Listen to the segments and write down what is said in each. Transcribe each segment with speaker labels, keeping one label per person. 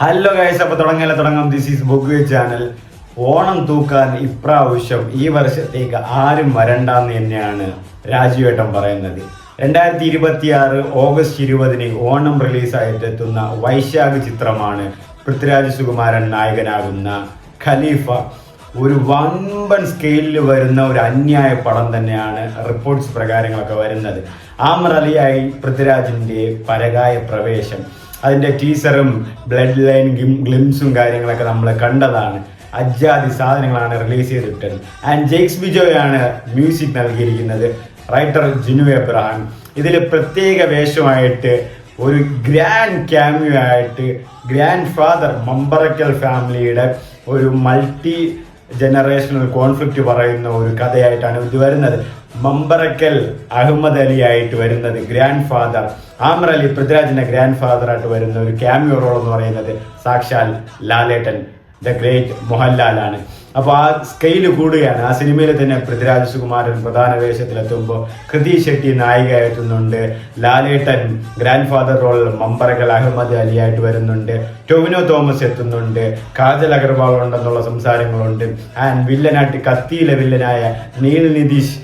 Speaker 1: Hello guys, അപ്പോൾ തുടങ്ങാം. This is book channel. Onam തൂക്കാൻ ഇപ്രാവശ്യം ഈ വർഷത്തേക്ക് ആരും വരണ്ടെന്ന് തന്നെയാണ് രാജുവേട്ടൻ പറയുന്നത്. 2026 ഓഗസ്റ്റ് 20 ഓണം റിലീസായിട്ട് എത്തുന്ന വൈശാഖ് ചിത്രമാണ് പൃഥ്വിരാജ് സുകുമാരൻ നായകനാകുന്ന ഖലീഫ. ഒരു വമ്പൻ സ്കെയിലിൽ വരുന്ന ഒരു അന്യായ പടം തന്നെയാണ് റിപ്പോർട്ട്സ് പ്രകാരങ്ങളൊക്കെ വരുന്നത്. ആമർ അലിയായി പൃഥ്വിരാജിൻ്റെ പരകായ പ്രവേശം, അതിൻ്റെ ടീസറും ബ്ലഡ് ലൈൻ ഗ്ലിംസും കാര്യങ്ങളൊക്കെ നമ്മൾ കണ്ടതാണ്. അജാതി സാധനങ്ങളാണ് റിലീസ് ചെയ്തിട്ടത്. ആൻഡ് ജെയ്ക്സ് ബിജോയാണ് മ്യൂസിക് നൽകിയിരിക്കുന്നത്. Writer Jinu Abraham. ഇതിൽ പ്രത്യേക വേഷമായിട്ട് ഒരു ഗ്രാൻഡ് ക്യാമിയോ ആയിട്ട് ഗ്രാൻഡ് ഫാദർ മമ്പറക്കൽ ഫാമിലിയുടെ ഒരു മൾട്ടി ജനറേഷണൽ കോൺഫ്ലിക്റ്റ് പറയുന്ന ഒരു കഥയായിട്ടാണ് ഇത് വരുന്നത്. മമ്പറക്കൽ അഹമ്മദ് അലി ആയിട്ട് വരുന്നത് ഗ്രാൻഡ് ഫാദർ, ആമർ അലി പൃഥ്വിരാജിന്റെ ഗ്രാൻഡ് ഫാദർ ആയിട്ട് വരുന്ന ഒരു ക്യാമിയോ റോൾ എന്ന് പറയുന്നത് സാക്ഷാൽ ലാലേട്ടൻ, ദ ഗ്രേറ്റ് മോഹൻലാലാണ്. അപ്പോൾ ആ സ്കെയില് കൂടുകയാണ്. ആ സിനിമയിൽ തന്നെ പൃഥ്വിരാജ് സുകുമാരൻ പ്രധാന വേഷത്തിലെത്തുമ്പോൾ കൃതി ഷെട്ടി നായിക എത്തുന്നുണ്ട്. ലാലേട്ടൻ ഗ്രാൻഡ് ഫാദർ റോളിൽ മമ്പറക്കൽ അഹമ്മദ് അലി ആയിട്ട് വരുന്നുണ്ട്. ടൊവിനോ തോമസ് എത്തുന്നുണ്ട്. കാജൽ അഗർവാൾ ഉണ്ടെന്നുള്ള സംസാരങ്ങളുണ്ട്. ആൻഡ് വില്ലനായിട്ട് കത്തിയിലെ വില്ലനായ നീൽ നിതീഷ്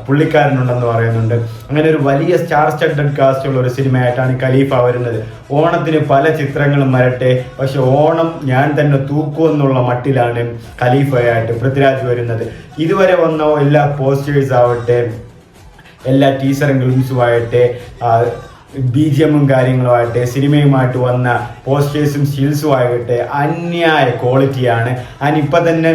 Speaker 1: പുള്ളിക്കാരനുണ്ടെന്ന് പറയുന്നുണ്ട്. അങ്ങനെ ഒരു വലിയ സ്റ്റാർ സ്റ്റഡഡ് കാസ്റ്റ് ഉള്ള ഒരു സിനിമയായിട്ടാണ് ഖലീഫ വരുന്നത്. ഓണത്തിന് പല ചിത്രങ്ങളും വരട്ടെ, പക്ഷെ ഓണം ഞാൻ തന്നെ തൂക്കുമെന്നുള്ള മട്ടിലാണ് ഖലീഫയായിട്ട് പൃഥ്വിരാജ് വരുന്നത്. ഇതുവരെ വന്ന എല്ലാ പോസ്റ്റേഴ്സ് ആവട്ടെ, എല്ലാ ടീസറും ഗ്ലിംസുമായിട്ട്, BGM കാര്യങ്ങളുമായിട്ട്, സിനിമയുമായിട്ട് വന്ന പോസ്റ്റേഴ്സും സ്റ്റിൽസും ആകട്ടെ അന്യായ ക്വാളിറ്റിയാണ്. ഇപ്പം തന്നെ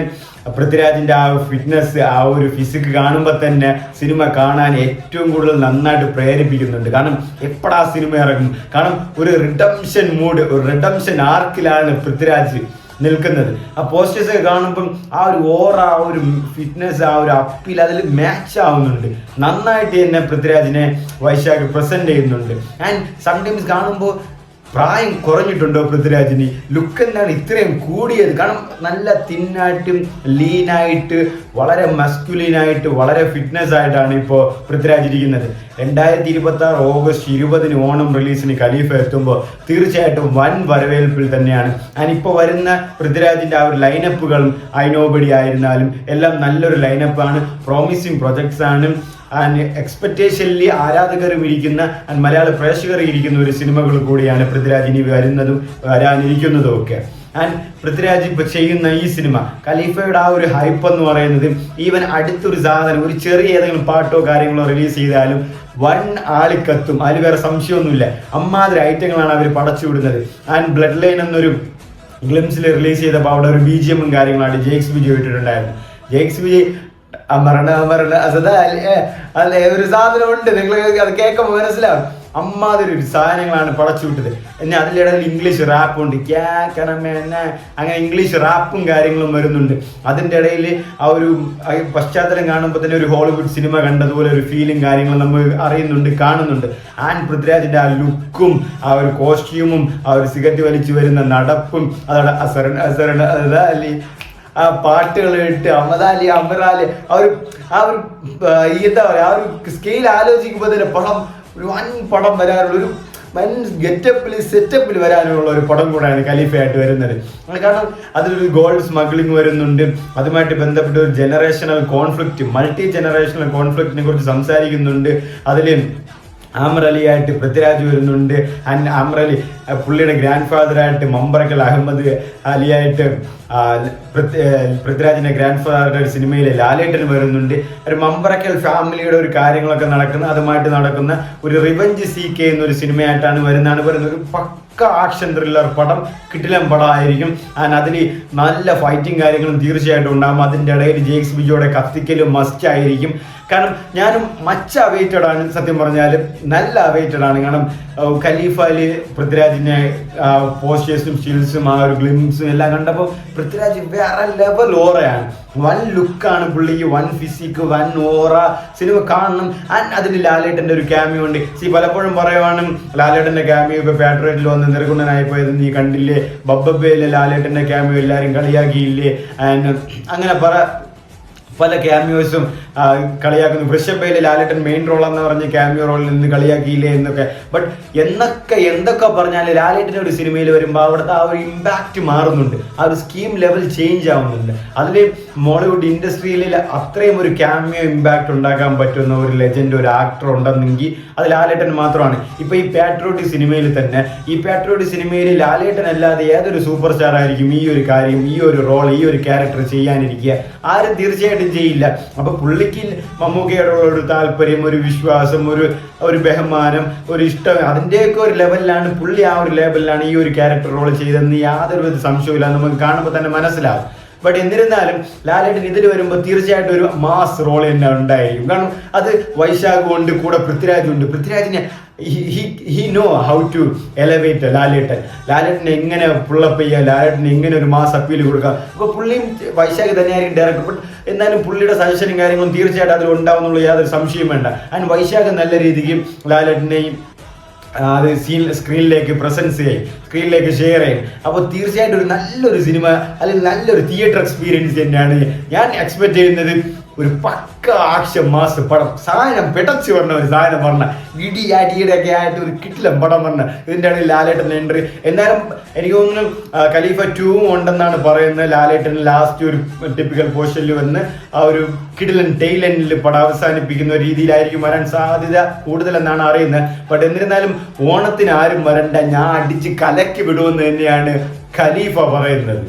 Speaker 1: പൃഥ്വിരാജിൻ്റെ ആ ഫിറ്റ്നസ്, ആ ഒരു ഫിസിക് കാണുമ്പോൾ തന്നെ സിനിമ കാണാൻ ഏറ്റവും കൂടുതൽ നന്നായിട്ട് പ്രേരിപ്പിക്കുന്നുണ്ട്. കാരണം എപ്പോഴാ സിനിമ ഇറങ്ങും, കാരണം ഒരു റിഡംഷൻ മൂഡ്, ഒരു റിഡംഷൻ ആർക്കിലാണ് പൃഥ്വിരാജ് നിൽക്കുന്നത്. ആ പോസ്റ്റേഴ്സ് ഒക്കെ കാണുമ്പം ആ ഒരു ഓറ, ആ ഒരു ഫിറ്റ്നസ്, ആ ഒരു അപ്പീൽ അതിൽ മാച്ച് ആവുന്നുണ്ട്. നന്നായിട്ട് തന്നെ പൃഥ്വിരാജിനെ വൈശാഖ് പ്രസന്റ് ചെയ്യുന്നുണ്ട്. ആൻഡ് സംടൈംസ് കാണുമ്പോൾ പ്രായം കുറഞ്ഞിട്ടുണ്ടോ പൃഥ്വിരാജിന്? ലുക്ക് എന്താണ് ഇത്രയും കൂടിയത്? കാരണം നല്ല തിന്നായിട്ടും ലീനായിട്ട് വളരെ മസ്കുലീനായിട്ട് വളരെ ഫിറ്റ്നസ് ആയിട്ടാണ് ഇപ്പോൾ പൃഥ്വിരാജ് ഇരിക്കുന്നത്. 2026 ഓഗസ്റ്റ് 20 ഓണം റിലീസിന് ഖലീഫ എത്തുമ്പോൾ തീർച്ചയായിട്ടും വൻ വരവേൽപ്പിൽ തന്നെയാണ്. ഇപ്പോൾ വരുന്ന പൃഥ്വിരാജിൻ്റെ ആ ഒരു ലൈനപ്പുകളും ഐനോബഡി ആയിരുന്നാലും എല്ലാം നല്ലൊരു ലൈനപ്പാണ്. പ്രോമിസിങ് പ്രൊജക്ട്സ് ആണ്. ആൻഡ് എക്സ്പെക്റ്റേഷനിൽ ആരാധകരും ഇരിക്കുന്ന ആൻഡ് മലയാള പ്രേക്ഷകർ ഇരിക്കുന്ന ഒരു സിനിമകൾ കൂടിയാണ് പൃഥ്വിരാജ് ഇനി വരുന്നതും വരാനിരിക്കുന്നതും ഒക്കെ. ആൻഡ് പൃഥ്വിരാജ് ഇപ്പോൾ ചെയ്യുന്ന ഈ സിനിമ ഖലീഫയുടെ ആ ഒരു ഹൈപ്പ് എന്ന് പറയുന്നത്, ഈവൻ അടുത്തൊരു സാധനം, ഒരു ചെറിയ ഏതെങ്കിലും പാട്ടോ കാര്യങ്ങളോ റിലീസ് ചെയ്താലും വൺ ആളിക്കത്തും, അതിൽ വേറെ സംശയമൊന്നുമില്ല. അമ്മാതിരി ഐറ്റങ്ങളാണ് അവർ പടച്ചു വിടുന്നത്. ആൻഡ് ബ്ലഡ് ലൈൻ എന്നൊരു ഗ്ലിംസിൽ റിലീസ് ചെയ്തപ്പോൾ അവിടെ ഒരു BGM കാര്യങ്ങളാണ് ജെയ്ക്സ് ബിജി ഇട്ടിട്ടുണ്ടായിരുന്നു. ജെയ്ക്സ് ബിജി അമരണ അല്ലെ ഒരു സാധനമുണ്ട്, നിങ്ങൾ അത് കേൾക്കുമ്പോൾ മനസ്സിലാവും. അമ്മാതിരി ഒരു സാധനങ്ങളാണ് പടച്ചു വിട്ടത്. പിന്നെ അതിലിടയിൽ ഇംഗ്ലീഷ് റാപ്പുണ്ട്, അങ്ങനെ ഇംഗ്ലീഷ് റാപ്പും കാര്യങ്ങളും വരുന്നുണ്ട്. അതിൻ്റെ ഇടയിൽ ആ ഒരു പശ്ചാത്തലം കാണുമ്പോൾ തന്നെ ഒരു ഹോളിവുഡ് സിനിമ കണ്ടതുപോലെ ഒരു ഫീലും കാര്യങ്ങളും നമ്മൾ അറിയുന്നുണ്ട്, കാണുന്നുണ്ട്. ആൻഡ് പൃഥ്വിരാജിൻ്റെ ആ ലുക്കും, ആ ഒരു കോസ്റ്റ്യൂമും, ആ ഒരു സിഗരറ്റ് വലിച്ചു വരുന്ന നടപ്പും, അതോടെ അസറൻ അലി ആ പാട്ടുകൾ ഇട്ട് അമറാലി ആ ഒരു എന്താ പറയുക, ആ ഒരു സ്കെയിൽ ആലോചിക്കുമ്പോൾ തന്നെ പടം ഒരു വൻ പടം വരാനുള്ള ഒരു വൻ സെറ്റപ്പിൽ വരാനുള്ള ഒരു പടം കൂടെയാണ് ഖലീഫയായിട്ട് വരുന്നത്. കാരണം അതിലൊരു ഗോൾഡ് സ്മഗ്ലിംഗ് വരുന്നുണ്ട്. അതുമായിട്ട് ബന്ധപ്പെട്ട ഒരു ജനറേഷണൽ കോൺഫ്ലിക്റ്റ്, മൾട്ടി ജനറേഷണൽ കോൺഫ്ലിക്റ്റിനെ കുറിച്ച് സംസാരിക്കുന്നുണ്ട്. അതിൽ ആമർ അലി ആയിട്ട് പൃഥ്വിരാജ് വരുന്നുണ്ട്. ആൻഡ് ആമർ അലി പുള്ളിയുടെ ഗ്രാൻഡ് ഫാദറായിട്ട് മമ്പറക്കൽ അഹമ്മദ് അലി ആയിട്ട് പൃഥ്വിരാജിന്റെ ഗ്രാൻഡ് ഫാദർ സിനിമയിൽ ലാലേട്ടൻ വരുന്നുണ്ട്. ഒരു മമ്പറക്കൽ ഫാമിലിയുടെ ഒരു കാര്യങ്ങളൊക്കെ നടക്കുന്ന, അതുമായിട്ട് നടക്കുന്ന ഒരു റിവഞ്ച് സീക്ക് ചെയ്യുന്ന ഒരു സിനിമയായിട്ടാണ് വരുന്നത്. ഒരു പക്ക ആക്ഷൻ ത്രില്ലർ പടം, കിടിലൻ പടമായിരിക്കും. ആൻഡ് അതിൽ നല്ല ഫൈറ്റിങ് കാര്യങ്ങളും തീർച്ചയായിട്ടും ഉണ്ടാകും. അതിൻ്റെ ഇടയിൽ ജെയ്ക്സ് ബിജോയുടെ കത്തിക്കലും മസ്റ്റ് ആയിരിക്കും. കാരണം ഞാനും അവൈറ്റഡ് ആണ്, സത്യം പറഞ്ഞാൽ നല്ല അവൈറ്റഡ് ആണ്. കാരണം ഖലീഫയിൽ പൃഥ്വിരാജിൻ്റെ പോസ്റ്റേഴ്സും സ്റ്റിൽസും ആ ഒരു ഗ്ലിംസും എല്ലാം കണ്ടപ്പോൾ പൃഥ്വിരാജ് വേറെ ലെവൽ ഓറയാണ്. വൻ ലുക്കാണ് പുള്ളിക്ക്, വൻ ഫിസിക്ക്, വൻ ഓറ. സിനിമ കാണണം. ആൻഡ് അതിൽ ലാലേട്ടൻ്റെ ഒരു ക്യാമിയോ ഉണ്ട്. പലപ്പോഴും പറയുവാണ് ലാലേട്ടൻ്റെ ക്യാമിയോ ഇപ്പോൾ പാട്രിയോട്ടിൽ വന്ന് നിർഗുണനായിപ്പോയത് നീ കണ്ടില്ലേ, ബബ്ബയിലെ ലാലേട്ടൻ്റെ ക്യാമിയോ എല്ലാവരും കളിയാക്കിയില്ലേ, ആൻഡ് അങ്ങനെ പല ക്യാമിയോസും കളിയാക്കുന്നു. വൃഷഭയിലെ ലാലേട്ടൻ മെയിൻ റോളെന്ന് പറഞ്ഞ് ക്യാമിയോ റോളിൽ നിന്ന് കളിയാക്കിയില്ലേ എന്നൊക്കെ. ബട്ട് എന്തൊക്കെ പറഞ്ഞാൽ ലാലേട്ടൻ്റെ ഒരു സിനിമയിൽ വരുമ്പോൾ അവിടുത്തെ ആ ഒരു ഇമ്പാക്റ്റ് മാറുന്നുണ്ട്, ആ ഒരു സ്കീം ലെവൽ ചേഞ്ച് ആവുന്നുണ്ട്. അതിൽ മോളിവുഡ് ഇൻഡസ്ട്രിയിൽ അത്രയും ഒരു ക്യാമിയോ ഇമ്പാക്റ്റ് ഉണ്ടാക്കാൻ പറ്റുന്ന ഒരു ലെജൻഡ്, ഒരു ആക്ടർ ഉണ്ടെന്നെങ്കിൽ അത് ലാലേട്ടൻ മാത്രമാണ്. ഇപ്പൊ ഈ പാട്രിയോട്ടിക് സിനിമയിൽ തന്നെ, ഈ പാട്രിയോട്ടിക് സിനിമയിൽ ലാലേട്ടൻ അല്ലാതെ ഏതൊരു സൂപ്പർ സ്റ്റാർ ആയിരിക്കും ഈ ഒരു കാര്യം, ഈ ഒരു റോൾ, ഈ ഒരു ക്യാരക്ടർ ചെയ്യാനിരിക്കുക? ആരും തീർച്ചയായിട്ടും ചെയ്യില്ല. അപ്പൊ പുള്ളിക്ക് മമ്മൂക്കയോടുള്ള ഒരു താല്പര്യം, ഒരു വിശ്വാസം, ഒരു ബഹുമാനം, ഒരു ഇഷ്ടം, അതിൻ്റെയൊക്കെ ഒരു ലെവലിലാണ് പുള്ളി, ആ ഒരു ലെവലിലാണ് ഈ ഒരു ക്യാരക്ടർ റോൾ ചെയ്തതെന്ന് യാതൊരു സംശയമില്ല, നമുക്ക് കാണുമ്പോൾ തന്നെ മനസ്സിലാവും. ബട്ട് എന്നിരുന്നാലും ലാലേട്ടൻ ഇതിൽ വരുമ്പോൾ തീർച്ചയായിട്ടും ഒരു മാസ് റോൾ തന്നെ ഉണ്ടായിരിക്കും. കാരണം അത് വൈശാഖ് ഉണ്ട്, കൂടെ പൃഥ്വിരാജ് ഉണ്ട്. പൃഥ്വിരാജിനെ he know how to elevate ലാലേട്ടനെ എങ്ങനെ പുള്ളപ്പ് ചെയ്യുക, ലാലേട്ടന് എങ്ങനെ ഒരു മാസ് അപ്പീൽ കൊടുക്കുക. അപ്പോൾ പുള്ളിയും വൈശാഖ് തന്നെയായിരിക്കും ഡയറക്ടർ. ബട്ട് എന്നാലും പുള്ളിയുടെ സജഷനും കാര്യങ്ങളും തീർച്ചയായിട്ടും അതിൽ ഉണ്ടാവുന്നുള്ള യാതൊരു സംശയം വേണ്ട. ആൻഡ് വൈശാഖ് നല്ല രീതിക്ക് ലാലേട്ടനെയും അത് സ്ക്രീനിലേക്ക് പ്രസൻസ് ചെയ്യും, സ്ക്രീനിലേക്ക് ഷെയർ ചെയ്യും. അപ്പോൾ തീർച്ചയായിട്ടും ഒരു നല്ലൊരു സിനിമ, അല്ലെങ്കിൽ നല്ലൊരു തിയേറ്റർ എക്സ്പീരിയൻസ് തന്നെയാണ് ഞാൻ എക്സ്പെക്ട് ചെയ്യുന്നത്. ഒരു പക്ക ആക്ഷൻ മാസ് പടം, സാധനം പിടച്ച് പറഞ്ഞ ഒരു സാധനം പറഞ്ഞ ഇടി അടിയുടെ ഒക്കെ ആയിട്ട് ഒരു കിട്ടില്ല പടം പറഞ്ഞ ഇതിൻ്റെ ആണ് ലാലേട്ടൻ എൻട്രി. എന്നാലും എനിക്ക് തോന്നുന്നു ഖലീഫ 2 ഉണ്ടെന്നാണ് പറയുന്നത്. ലാലേട്ടൻ ലാസ്റ്റ് ഒരു ടിപ്പിക്കൽ പോർഷനിൽ വന്ന് ആ ഒരു കിടിലൻ ടെയിൽ എൻഡിൽ പടം അവസാനിപ്പിക്കുന്ന രീതിയിലായിരിക്കും വരാൻ സാധ്യത കൂടുതലെന്നാണ് അറിയുന്നത്. ബട്ട് എന്നിരുന്നാലും ഓണത്തിന് ആരും വരണ്ട, ഞാൻ അടിച്ച് കലക്കി വിടുമെന്ന് തന്നെയാണ് ഖലീഫ പറയുന്നത്.